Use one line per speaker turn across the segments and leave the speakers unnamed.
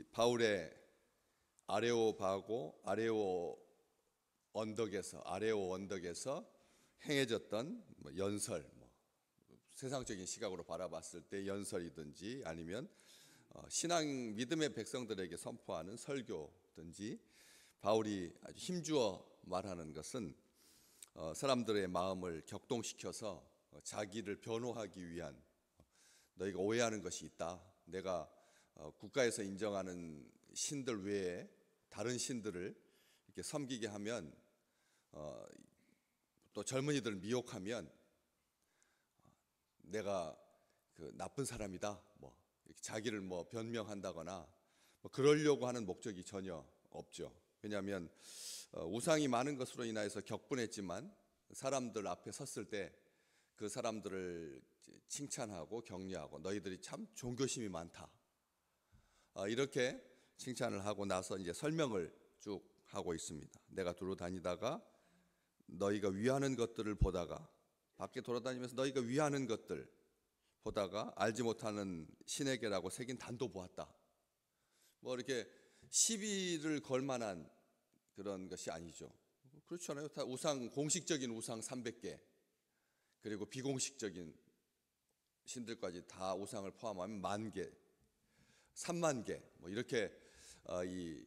이 바울의 아레오 언덕에서 행해졌던 연설, 세상적인 시각으로 바라봤을 때 연설이든지 아니면 신앙 믿음의 백성들에게 선포하는 설교든지 바울이 아주 힘주어 말하는 것은 사람들의 마음을 격동시켜서 자기를 변호하기 위한, 너희가 오해하는 것이 있다. 내가 국가에서 인정하는 신들 외에 다른 신들을 이렇게 섬기게 하면, 또 젊은이들을 미혹하면 내가 나쁜 사람이다, 자기를 변명한다거나 그러려고 하는 목적이 전혀 없죠. 왜냐하면 우상이 많은 것으로 인하여서 격분했지만 사람들 앞에 섰을 때 그 사람들을 칭찬하고 격려하고 너희들이 참 종교심이 많다, 이렇게 칭찬을 하고 나서 이제 설명을 쭉 하고 있습니다. 내가 두루 다니다가 너희가 위하는 것들을 보다가, 밖에 돌아다니면서 너희가 위하는 것들 보다가 알지 못하는 신에게라고 새긴 단도 보았다. 이렇게 시비를 걸 만한 그런 것이 아니죠. 그렇지 않아요? 다 공식적인 우상 300개, 그리고 비공식적인 신들까지 다 우상을 포함하면 10,000개, 30,000개, 이렇게 이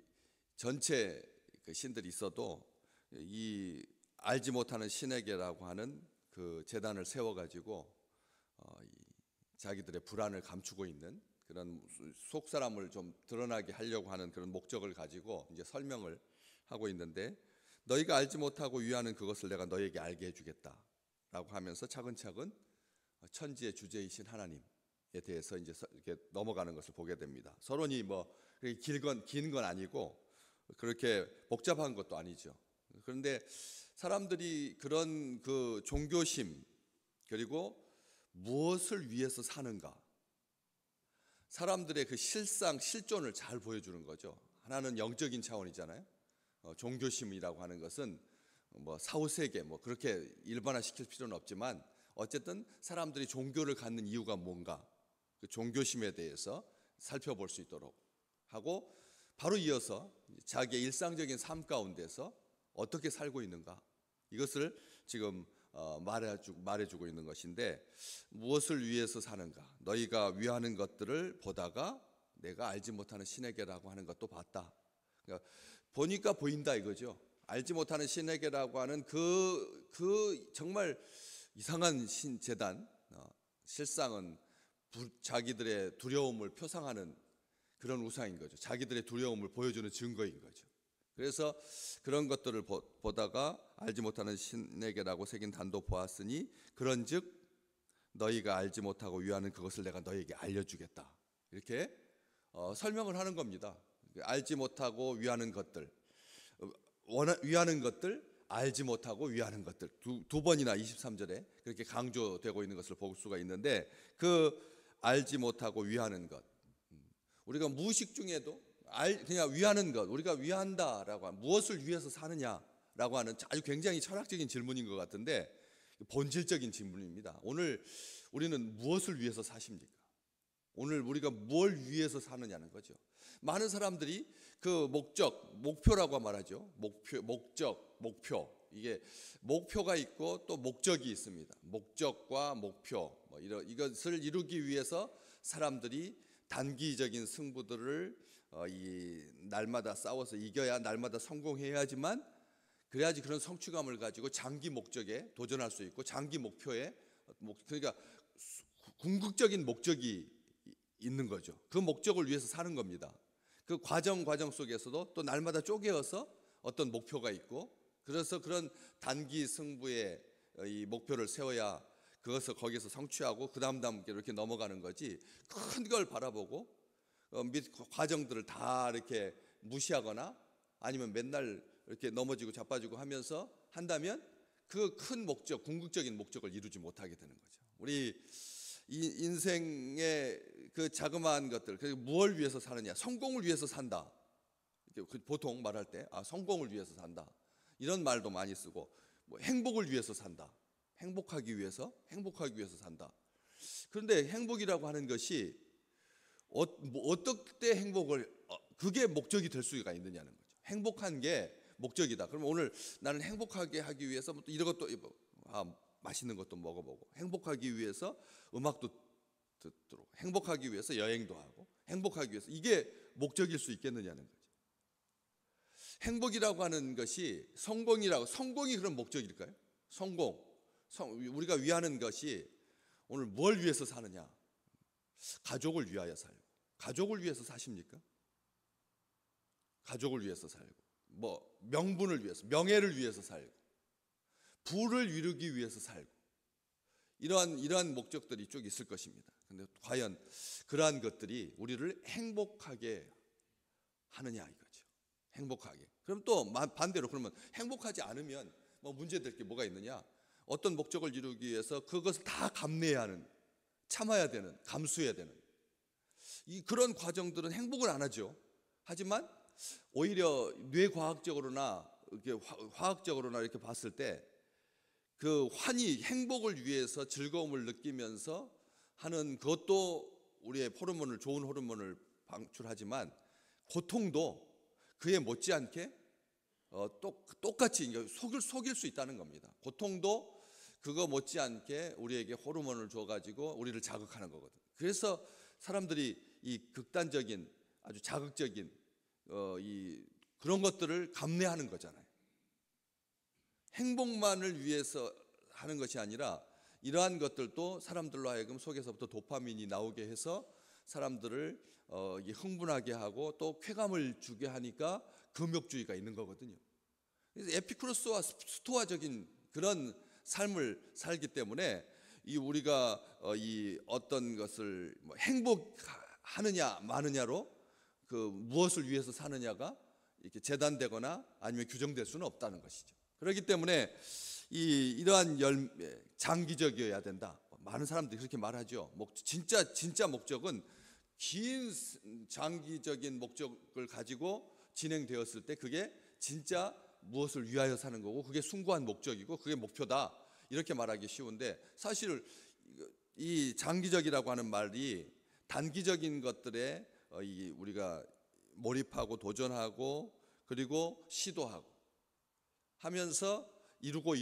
전체 그 신들이 있어도 이 알지 못하는 신에게라고 하는 그 제단을 세워가지고 자기들의 불안을 감추고 있는 그런 속 사람을 좀 드러나게 하려고 하는 그런 목적을 가지고 이제 설명을 하고 있는데, 너희가 알지 못하고 위하는 그것을 내가 너희에게 알게 해주겠다라고 하면서 차근차근 천지의 주제이신 하나님에 대해서 이제 이렇게 넘어가는 것을 보게 됩니다. 서론이 긴 건 아니고 그렇게 복잡한 것도 아니죠. 그런데 사람들이 그런 그 종교심, 그리고 무엇을 위해서 사는가, 사람들의 그 실존을 잘 보여주는 거죠. 하나는 영적인 차원이잖아요. 종교심이라고 하는 것은 사후세계 그렇게 일반화시킬 필요는 없지만 어쨌든 사람들이 종교를 갖는 이유가 뭔가, 그 종교심에 대해서 살펴볼 수 있도록 하고, 바로 이어서 자기의 일상적인 삶 가운데서 어떻게 살고 있는가, 이것을 지금 말해주고 있는 것인데, 무엇을 위해서 사는가, 너희가 위하는 것들을 보다가 내가 알지 못하는 신에게라고 하는 것도 봤다. 그러니까 보니까 보인다 이거죠. 알지 못하는 신에게라고 하는 그 정말 이상한 신제단, 실상은 자기들의 두려움을 표상하는 그런 우상인 거죠. 자기들의 두려움을 보여주는 증거인 거죠. 그래서 그런 것들을 보다가 알지 못하는 신에게라고 새긴 단도 보았으니 그런즉 너희가 알지 못하고 위하는 그것을 내가 너희에게 알려주겠다, 이렇게 설명을 하는 겁니다. 알지 못하고 위하는 것들, 위하는 것들, 알지 못하고 위하는 것들, 두 번이나 23절에 그렇게 강조되고 있는 것을 볼 수가 있는데, 그 알지 못하고 위하는 것, 우리가 무의식 중에도 그냥 위하는 것, 우리가 위한다라고 하는, 무엇을 위해서 사느냐라고 하는 아주 굉장히 철학적인 질문인 것 같은데 본질적인 질문입니다. 오늘 우리는 무엇을 위해서 사십니까? 오늘 우리가 뭘 위해서 사느냐는 거죠. 많은 사람들이 그 목표라고 말하죠. 목표. 이게 목표가 있고 또 목적이 있습니다. 목적과 목표, 이것을 이루기 위해서 사람들이 단기적인 승부들을 날마다 싸워서 이겨야, 날마다 성공해야지만, 그래야지 그런 성취감을 가지고 장기 목적에 도전할 수 있고, 장기 목표에, 그러니까 궁극적인 목적이 있는 거죠. 그 목적을 위해서 사는 겁니다. 그 과정 속에서도 또 날마다 쪼개어서 어떤 목표가 있고, 그래서 그런 단기 승부의 이 목표를 세워야 그것을 거기서 성취하고 그 다음 이렇게 넘어가는 거지, 큰 걸 바라보고 밑 과정들을 다 이렇게 무시하거나 아니면 맨날 이렇게 넘어지고 자빠지고 하면서 한다면 그 큰 목적, 궁극적인 목적을 이루지 못하게 되는 거죠. 우리 이 인생의 그 자그마한 것들, 그리고 무엇을 위해서 사느냐, 성공을 위해서 산다, 보통 말할 때 성공을 위해서 산다, 이런 말도 많이 쓰고, 행복을 위해서 산다, 행복하기 위해서 산다. 그런데 행복이라고 하는 것이 어떨 때 행복을 그게 목적이 될 수가 있느냐는 거죠. 행복한 게 목적이다. 그럼 오늘 나는 행복하게 하기 위해서 또 이런 것도 맛있는 것도 먹어보고, 행복하기 위해서 음악도 듣도록, 행복하기 위해서 여행도 하고, 행복하기 위해서, 이게 목적일 수 있겠느냐는 거죠. 행복이라고 하는 것이 성공이 그런 목적일까요? 우리가 위하는 것이 오늘 뭘 위해서 사느냐? 가족을 위하여 살고. 가족을 위해서 사십니까? 가족을 위해서 살고, 뭐 명분을 위해서, 명예를 위해서 살고, 부를 이루기 위해서 살고, 이러한 목적들이 쭉 있을 것입니다. 근데 과연 그러한 것들이 우리를 행복하게 하느냐 이거죠. 행복하게. 그럼 또 반대로, 그러면 행복하지 않으면 뭐 문제될 게 뭐가 있느냐? 어떤 목적을 이루기 위해서 그것을 다 감내해야 하는, 참아야 되는, 감수해야 되는 그런 과정들은 행복을 안 하죠. 하지만 오히려 뇌과학적으로나 이렇게 화학적으로나 이렇게 봤을 때 그 환희, 행복을 위해서 즐거움을 느끼면서 하는 그것도 우리의 호르몬을, 좋은 호르몬을 방출하지만, 고통도 그에 못지않게 똑같이 속일 수 있다는 겁니다. 고통도 그거 못지않게 우리에게 호르몬을 줘가지고 우리를 자극하는 거거든. 그래서 사람들이 이 극단적인, 아주 자극적인 그런 것들을 감내하는 거잖아요. 행복만을 위해서 하는 것이 아니라 이러한 것들도 사람들로 하여금 속에서부터 도파민이 나오게 해서 사람들을 흥분하게 하고 또 쾌감을 주게 하니까 금욕주의가 있는 거거든요. 그래서 에피쿠로스와 스토아적인 그런 삶을 살기 때문에 우리가 이 어떤 것을 행복하느냐 마느냐로 그 무엇을 위해서 사느냐가 이렇게 재단되거나 아니면 규정될 수는 없다는 것이죠. 그렇기 때문에 이러한 열매, 장기적이어야 된다. 많은 사람들이 그렇게 말하죠. 진짜 목적은 긴 장기적인 목적을 가지고 진행되었을 때 그게 진짜 무엇을 위하여 사는 거고, 그게 숭고한 목적이고 그게 목표다, 이렇게 말하기 쉬운데, 사실 이 장기적이라고 하는 말이 단기적인 것들에 우리가 몰입하고 도전하고 그리고 시도하고 하면서 이루고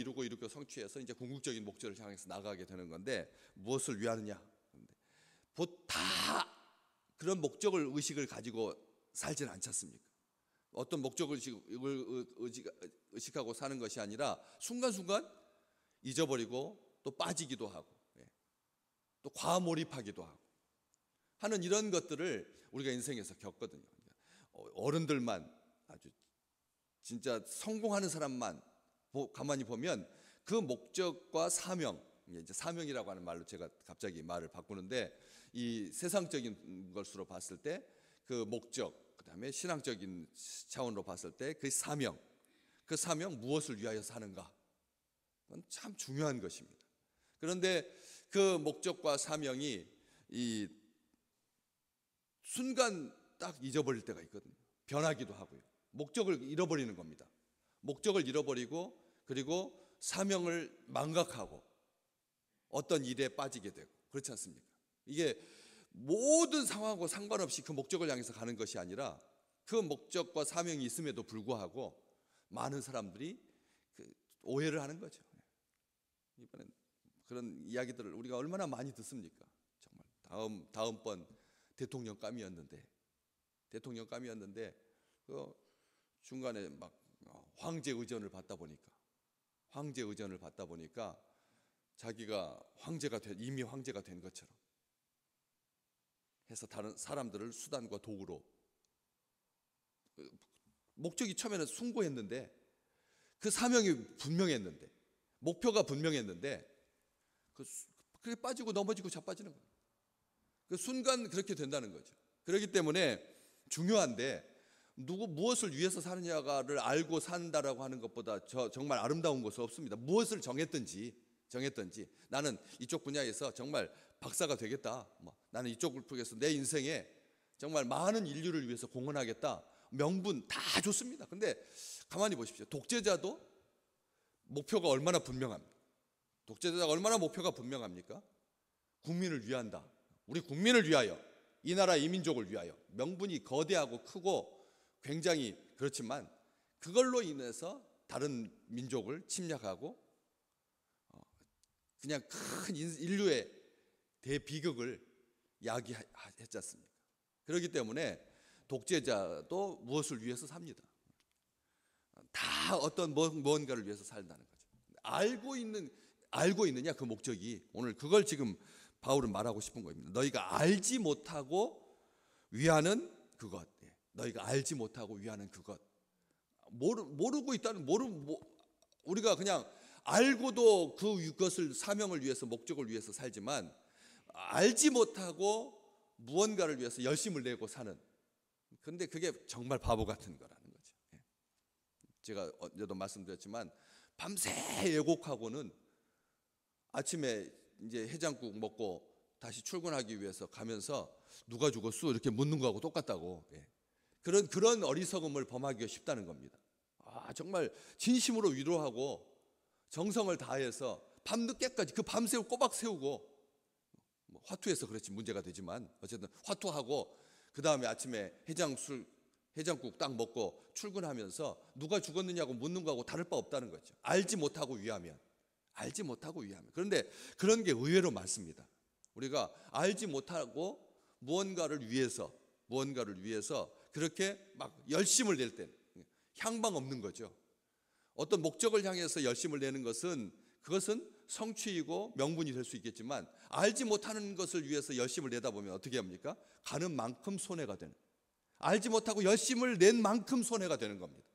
성취해서 이제 궁극적인 목적을 향해서 나가게 되는 건데, 무엇을 위하느냐? 다 그런 목적을 의식을 가지고 살지는 않지 않습니까? 어떤 목적을 의식하고 사는 것이 아니라 순간순간 잊어버리고 또 빠지기도 하고, 또 과몰입하기도 하고 하는 이런 것들을 우리가 인생에서 겪거든요. 어른들만, 아주 진짜 성공하는 사람만 가만히 보면 그 목적과 사명, 이제 사명이라고 하는 말로 제가 갑자기 말을 바꾸는데, 이 세상적인 것으로 봤을 때 그 목적, 그다음에 신앙적인 차원으로 봤을 때 그 사명, 무엇을 위하여 사는가, 그건 참 중요한 것입니다. 그런데 그 목적과 사명이 이 순간 딱 잊어버릴 때가 있거든요. 변하기도 하고요. 목적을 잃어버리는 겁니다. 목적을 잃어버리고 그리고 사명을 망각하고 어떤 일에 빠지게 되고, 그렇지 않습니까? 이게 모든 상황하고 상관없이 그 목적을 향해서 가는 것이 아니라 그 목적과 사명이 있음에도 불구하고 많은 사람들이 오해를 하는 거죠. 이번엔 그런 이야기들을 우리가 얼마나 많이 듣습니까? 정말 다음번 대통령감이었는데 그 중간에 막 황제 의전을 받다 보니까 자기가 이미 황제가 된 것처럼 해서 다른 사람들을 수단과 도구로, 목적이 처음에는 숭고했는데 그 사명이 분명했는데, 목표가 분명했는데 그게 빠지고 넘어지고 자빠지는 거예요. 그 순간 그렇게 된다는 거죠. 그렇기 때문에 중요한데, 무엇을 위해서 사느냐를 알고 산다라고 하는 것보다 정말 아름다운 것은 없습니다. 무엇을 정했든지 나는 이쪽 분야에서 정말 박사가 되겠다, 나는 이쪽 분야에서 내 인생에 정말 많은 인류를 위해서 공헌하겠다, 명분 다 좋습니다. 근데 가만히 보십시오. 독재자도 목표가 얼마나 분명합니까? 독재자가 얼마나 목표가 분명합니까? 국민을 위한다, 우리 국민을 위하여 이 나라 이 민족을 위하여. 명분이 거대하고 크고 굉장히 그렇지만 그걸로 인해서 다른 민족을 침략하고 그냥 큰 인류의 대비극을 야기했지 않습니까? 그렇기 때문에 독재자도 무엇을 위해서 삽니다. 다 어떤 무언가를 위해서 산다는 거죠. 알고 있느냐 그 목적이. 오늘 그걸 지금 바울은 말하고 싶은 겁니다. 너희가 알지 못하고 위하는 그것. 너희가 알지 못하고 위하는 그것. 모르고 있다는 우리가 그냥 알고도 그것을 사명을 위해서 목적을 위해서 살지만 알지 못하고 무언가를 위해서 열심을 내고 사는. 그런데 그게 정말 바보 같은 거라는 거죠. 제가 어제도 말씀드렸지만 밤새 애곡하고는 아침에 이제 해장국 먹고 다시 출근하기 위해서 가면서 누가 죽었어? 이렇게 묻는 거하고 똑같다고. 그런 어리석음을 범하기가 쉽다는 겁니다. 정말 진심으로 위로하고 정성을 다해서 밤늦게까지 그 밤새우 꼬박 세우고 화투해서 그렇지 문제가 되지만 어쨌든 화투하고 그 다음에 아침에 해장국 딱 먹고 출근하면서 누가 죽었느냐고 묻는 거하고 다를 바 없다는 거죠. 알지 못하고 위하면. 그런데 그런 게 의외로 많습니다. 우리가 알지 못하고 무언가를 위해서 그렇게 막 열심을 낼 때는 향방 없는 거죠. 어떤 목적을 향해서 열심을 내는 그것은 성취이고 명분이 될 수 있겠지만 알지 못하는 것을 위해서 열심을 내다 보면 어떻게 합니까? 가는 만큼 손해가 되는. 알지 못하고 열심을 낸 만큼 손해가 되는 겁니다.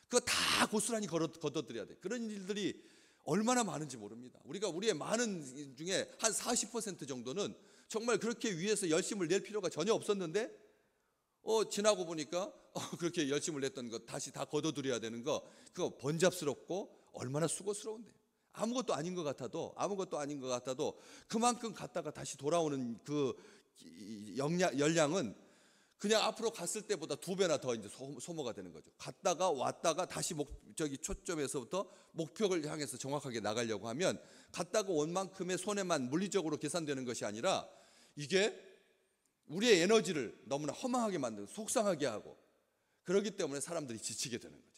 그거 다 고스란히 걷어들여야 돼. 그런 일들이 얼마나 많은지 모릅니다. 우리의 많은 중에 한 40% 정도는 정말 그렇게 위해서 열심을 낼 필요가 전혀 없었는데 지나고 보니까 그렇게 열심을 냈던 것 다시 다 걷어들여야 되는 거 그거 번잡스럽고 얼마나 수고스러운데. 아무것도 아닌 것 같아도 그만큼 갔다가 다시 돌아오는 그 열량은 그냥 앞으로 갔을 때보다 2배나 더 이제 소모가 되는 거죠. 갔다가 왔다가 다시 초점에서부터 목표를 향해서 정확하게 나가려고 하면 갔다가 온 만큼의 손해만 물리적으로 계산되는 것이 아니라 이게 우리의 에너지를 너무나 허망하게 만들고 속상하게 하고 그렇기 때문에 사람들이 지치게 되는 거잖아요.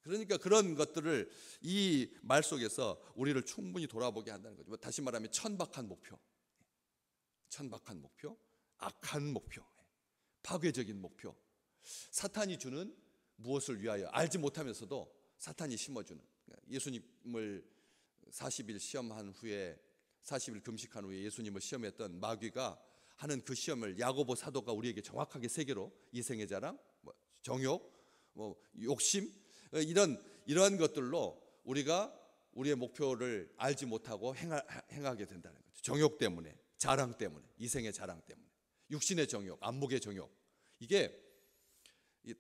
그러니까 그런 것들을 이 말 속에서 우리를 충분히 돌아보게 한다는 거죠. 다시 말하면 천박한 목표, 악한 목표, 파괴적인 목표. 사탄이 주는 무엇을 위하여 알지 못하면서도 사탄이 심어주는. 예수님을 40일 시험한 후에 40일 금식한 후에 예수님을 시험했던 마귀가 하는 그 시험을 야고보 사도가 우리에게 정확하게 3개로 이생의 자랑, 정욕, 욕심 이러한 것들로 우리가 우리의 목표를 알지 못하고 행하게 된다는 거죠. 정욕 때문에, 자랑 때문에, 이생의 자랑 때문에, 육신의 정욕, 안목의 정욕. 이게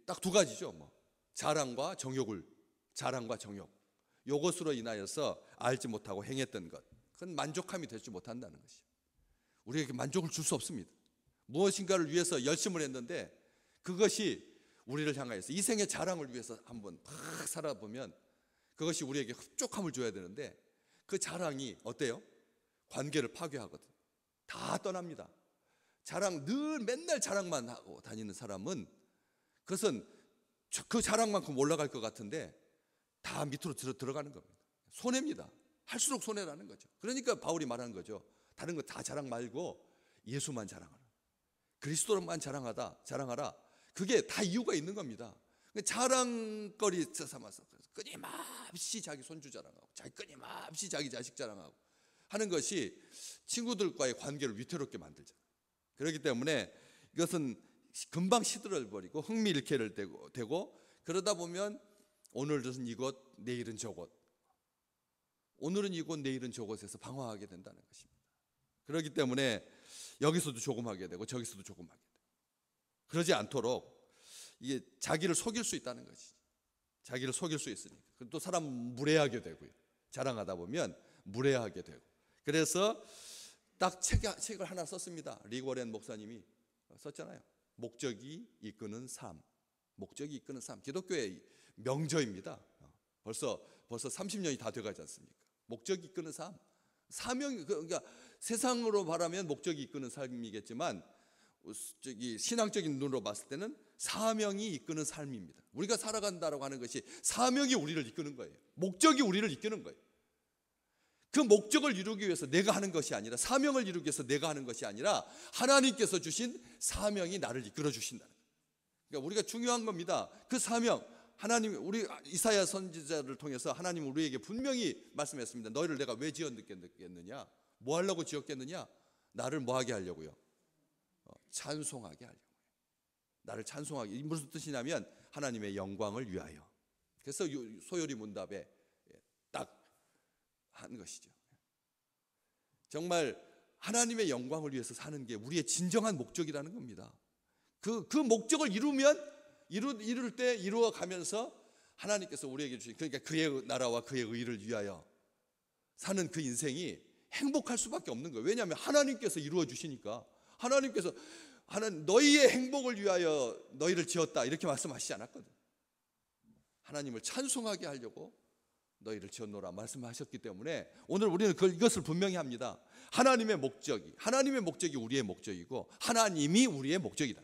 딱 2가지죠. 자랑과 정욕. 이것으로 인하여서 알지 못하고 행했던 것. 그건 만족함이 되지 못한다는 것이죠. 우리에게 만족을 줄 수 없습니다. 무엇인가를 위해서 열심을 했는데 그것이 우리를 향하여서 이생의 자랑을 위해서 한번 팍 살아보면 그것이 우리에게 흡족함을 줘야 되는데 그 자랑이 어때요? 관계를 파괴하거든. 다 떠납니다. 늘 맨날 자랑만 하고 다니는 사람은 그것은 그 자랑만큼 올라갈 것 같은데 다 밑으로 들어가는 겁니다. 손해입니다. 할수록 손해라는 거죠. 그러니까 바울이 말하는 거죠. 다른 거 다 자랑 말고 예수만 자랑하라. 그리스도만 자랑하라. 그게 다 이유가 있는 겁니다. 자랑거리 삼아서 끊임없이 자기 손주 자랑하고 끊임없이 자기 자식 자랑하고 하는 것이 친구들과의 관계를 위태롭게 만들잖아요. 그렇기 때문에 이것은 금방 시들어버리고 흥미 잃게 되고 그러다 보면 오늘은 이곳 내일은 저곳, 오늘은 이곳 내일은 저곳에서 방황하게 된다는 것입니다. 그렇기 때문에 여기서도 조금 하게 되고 저기서도 조금 하게 되고 그러지 않도록 이게 자기를 속일 수 있다는 것이지. 자기를 속일 수 있으니까. 또 사람 무례하게 되고요. 자랑하다 보면 무례하게 되고. 그래서 딱 책을 하나 썼습니다. 리고렌 목사님이 썼잖아요. 목적이 이끄는 삶. 기독교의 명저입니다. 벌써 30년이 다 돼가지 않습니까? 목적이 이끄는 삶. 사명이 그러니까 세상으로 말하면 목적이 이끄는 삶이겠지만 신앙적인 눈으로 봤을 때는 사명이 이끄는 삶입니다. 우리가 살아간다라고 하는 것이 사명이 우리를 이끄는 거예요. 목적이 우리를 이끄는 거예요. 그 목적을 이루기 위해서 내가 하는 것이 아니라, 사명을 이루기 위해서 내가 하는 것이 아니라 하나님께서 주신 사명이 나를 이끌어 주신다는 거예요. 그러니까 우리가 중요한 겁니다. 그 사명, 하나님, 우리 이사야 선지자를 통해서 하나님 우리에게 분명히 말씀했습니다. 너희를 내가 왜 지었겠느냐? 뭐 하려고 지었겠느냐? 나를 뭐 하게 하려고요? 찬송하게 하려고. 나를 찬송하게. 이 무슨 뜻이냐면 하나님의 영광을 위하여. 그래서 소요리 문답에 딱 한 것이죠. 정말 하나님의 영광을 위해서 사는 게 우리의 진정한 목적이라는 겁니다. 그 목적을 이룰 때 이루어 가면서 하나님께서 우리에게 주신, 그러니까 그의 나라와 그의 의를 위하여 사는 그 인생이 행복할 수밖에 없는 거예요. 왜냐하면 하나님께서 이루어 주시니까. 하나님께서 너희의 행복을 위하여 너희를 지었다 이렇게 말씀하시지 않았거든. 하나님을 찬송하게 하려고 너희를 지었노라 말씀하셨기 때문에 오늘 우리는 이것을 분명히 합니다. 하나님의 목적이 우리의 목적이고 하나님이 우리의 목적이다.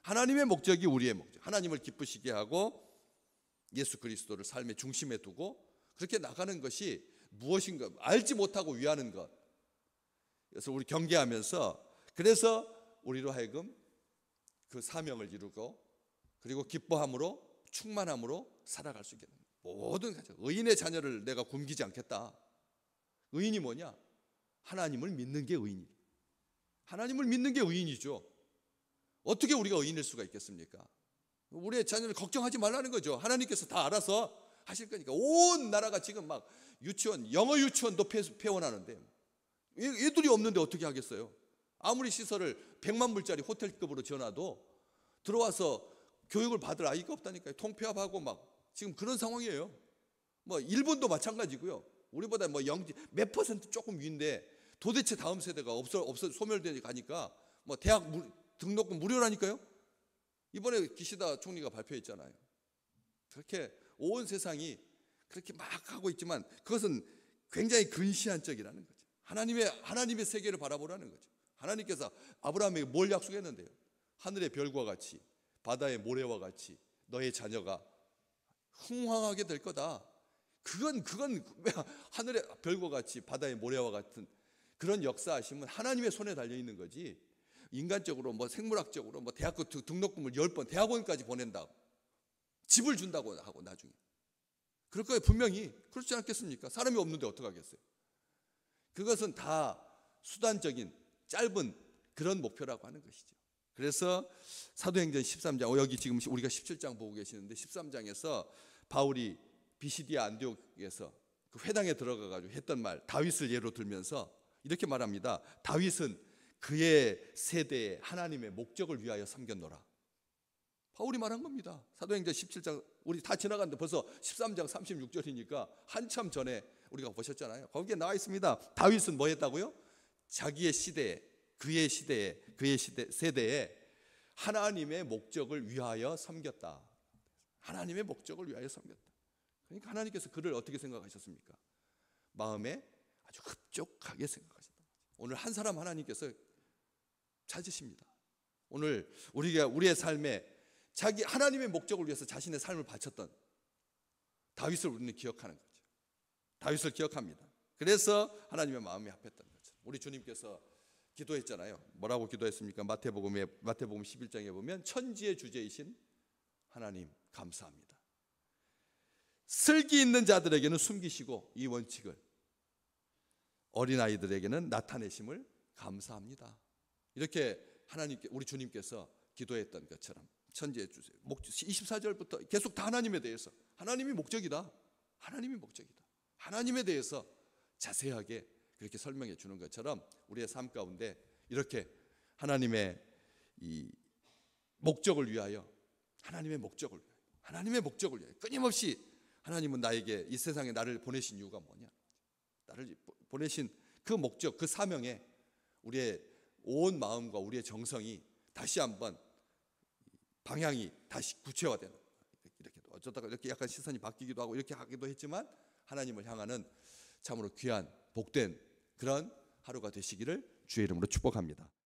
하나님의 목적이 우리의 목적. 하나님을 기쁘시게 하고 예수 그리스도를 삶의 중심에 두고 그렇게 나가는 것이 무엇인가 알지 못하고 위하는 것. 그래서 우리 경계하면서, 그래서 우리로 하여금 그 사명을 이루고 그리고 기뻐함으로 충만함으로 살아갈 수 있게 됩니다. 모든 의인의 자녀를 내가 굶기지 않겠다. 의인이 뭐냐? 하나님을 믿는 게 의인이에요. 하나님을 믿는 게 의인이죠. 어떻게 우리가 의인일 수가 있겠습니까? 우리의 자녀를 걱정하지 말라는 거죠. 하나님께서 다 알아서 하실 거니까. 온 나라가 지금 막 유치원, 영어 유치원도 폐원하는데 애들이 없는데 어떻게 하겠어요? 아무리 시설을 100만 불짜리 호텔급으로 지어놔도 들어와서 교육을 받을 아이가 없다니까요. 통폐합하고 막 지금 그런 상황이에요. 뭐 일본도 마찬가지고요. 우리보다 뭐 몇 퍼센트 조금 위인데 도대체 다음 세대가 소멸되니 가니까 뭐 대학 등록금 무료라니까요. 이번에 기시다 총리가 발표했잖아요. 그렇게 온 세상이 그렇게 막 하고 있지만 그것은 굉장히 근시안적이라는 거죠. 하나님의 세계를 바라보라는 거죠. 하나님께서 아브라함에게 뭘 약속했는데요? 하늘의 별과 같이 바다의 모래와 같이 너의 자녀가 흥왕하게 될 거다. 그건 왜 하늘의 별과 같이 바다의 모래와 같은 그런 역사하심은 하나님의 손에 달려 있는 거지. 인간적으로 뭐 생물학적으로 뭐 대학교 등록금을 10번 대학원까지 보낸다고 집을 준다고 하고 나중에 그럴 거예요. 분명히 그렇지 않겠습니까? 사람이 없는데 어떡하겠어요? 그것은 다 수단적인 짧은 그런 목표라고 하는 것이죠. 그래서 사도행전 13장, 여기 지금 우리가 17장 보고 계시는데 13장에서 바울이 비시디아 안디옥에서 그 회당에 들어가 가지고 했던 말, 다윗을 예로 들면서 이렇게 말합니다. 다윗은 그의 세대에 하나님의 목적을 위하여 섬겼노라. 바울이 말한 겁니다. 사도행전 17장 우리 다 지나갔는데 벌써 13장 36절이니까 한참 전에 우리가 보셨잖아요. 거기에 나와 있습니다. 다윗은 뭐 했다고요? 자기의 시대에, 그의 세대에 하나님의 목적을 위하여 섬겼다. 하나님의 목적을 위하여 섬겼다. 그러니까 하나님께서 그를 어떻게 생각하셨습니까? 마음에 아주 흡족하게 생각하셨다. 오늘 한 사람 하나님께서 찾으십니다. 오늘 우리의 삶에 자기 하나님의 목적을 위해서 자신의 삶을 바쳤던 다윗을 우리는 기억하는 거죠. 다윗을 기억합니다. 그래서 하나님의 마음이 합했던 거죠. 우리 주님께서 기도했잖아요. 뭐라고 기도했습니까? 마태복음 11장에 보면 천지의 주제이신 하나님 감사합니다. 슬기 있는 자들에게는 숨기시고 이 원칙을 어린아이들에게는 나타내심을 감사합니다. 이렇게 하나님께 우리 주님께서 기도했던 것처럼 천지의 주제 24절부터 계속 다 하나님에 대해서 하나님이 목적이다. 하나님이 목적이다. 하나님에 대해서 자세하게 그렇게 설명해 주는 것처럼 우리의 삶 가운데 이렇게 하나님의 이 목적을 위하여 하나님의 목적을 위하여 끊임없이 하나님은 나에게 이 세상에 나를 보내신 이유가 뭐냐? 나를 보내신 그 목적, 그 사명에 우리의 온 마음과 우리의 정성이 다시 한번 방향이 다시 구체화되는 이렇게 어쩌다가 이렇게 약간 시선이 바뀌기도 하고 이렇게 하기도 했지만 하나님을 향하는 참으로 귀한 복된 그런 하루가 되시기를 주의 이름으로 축복합니다.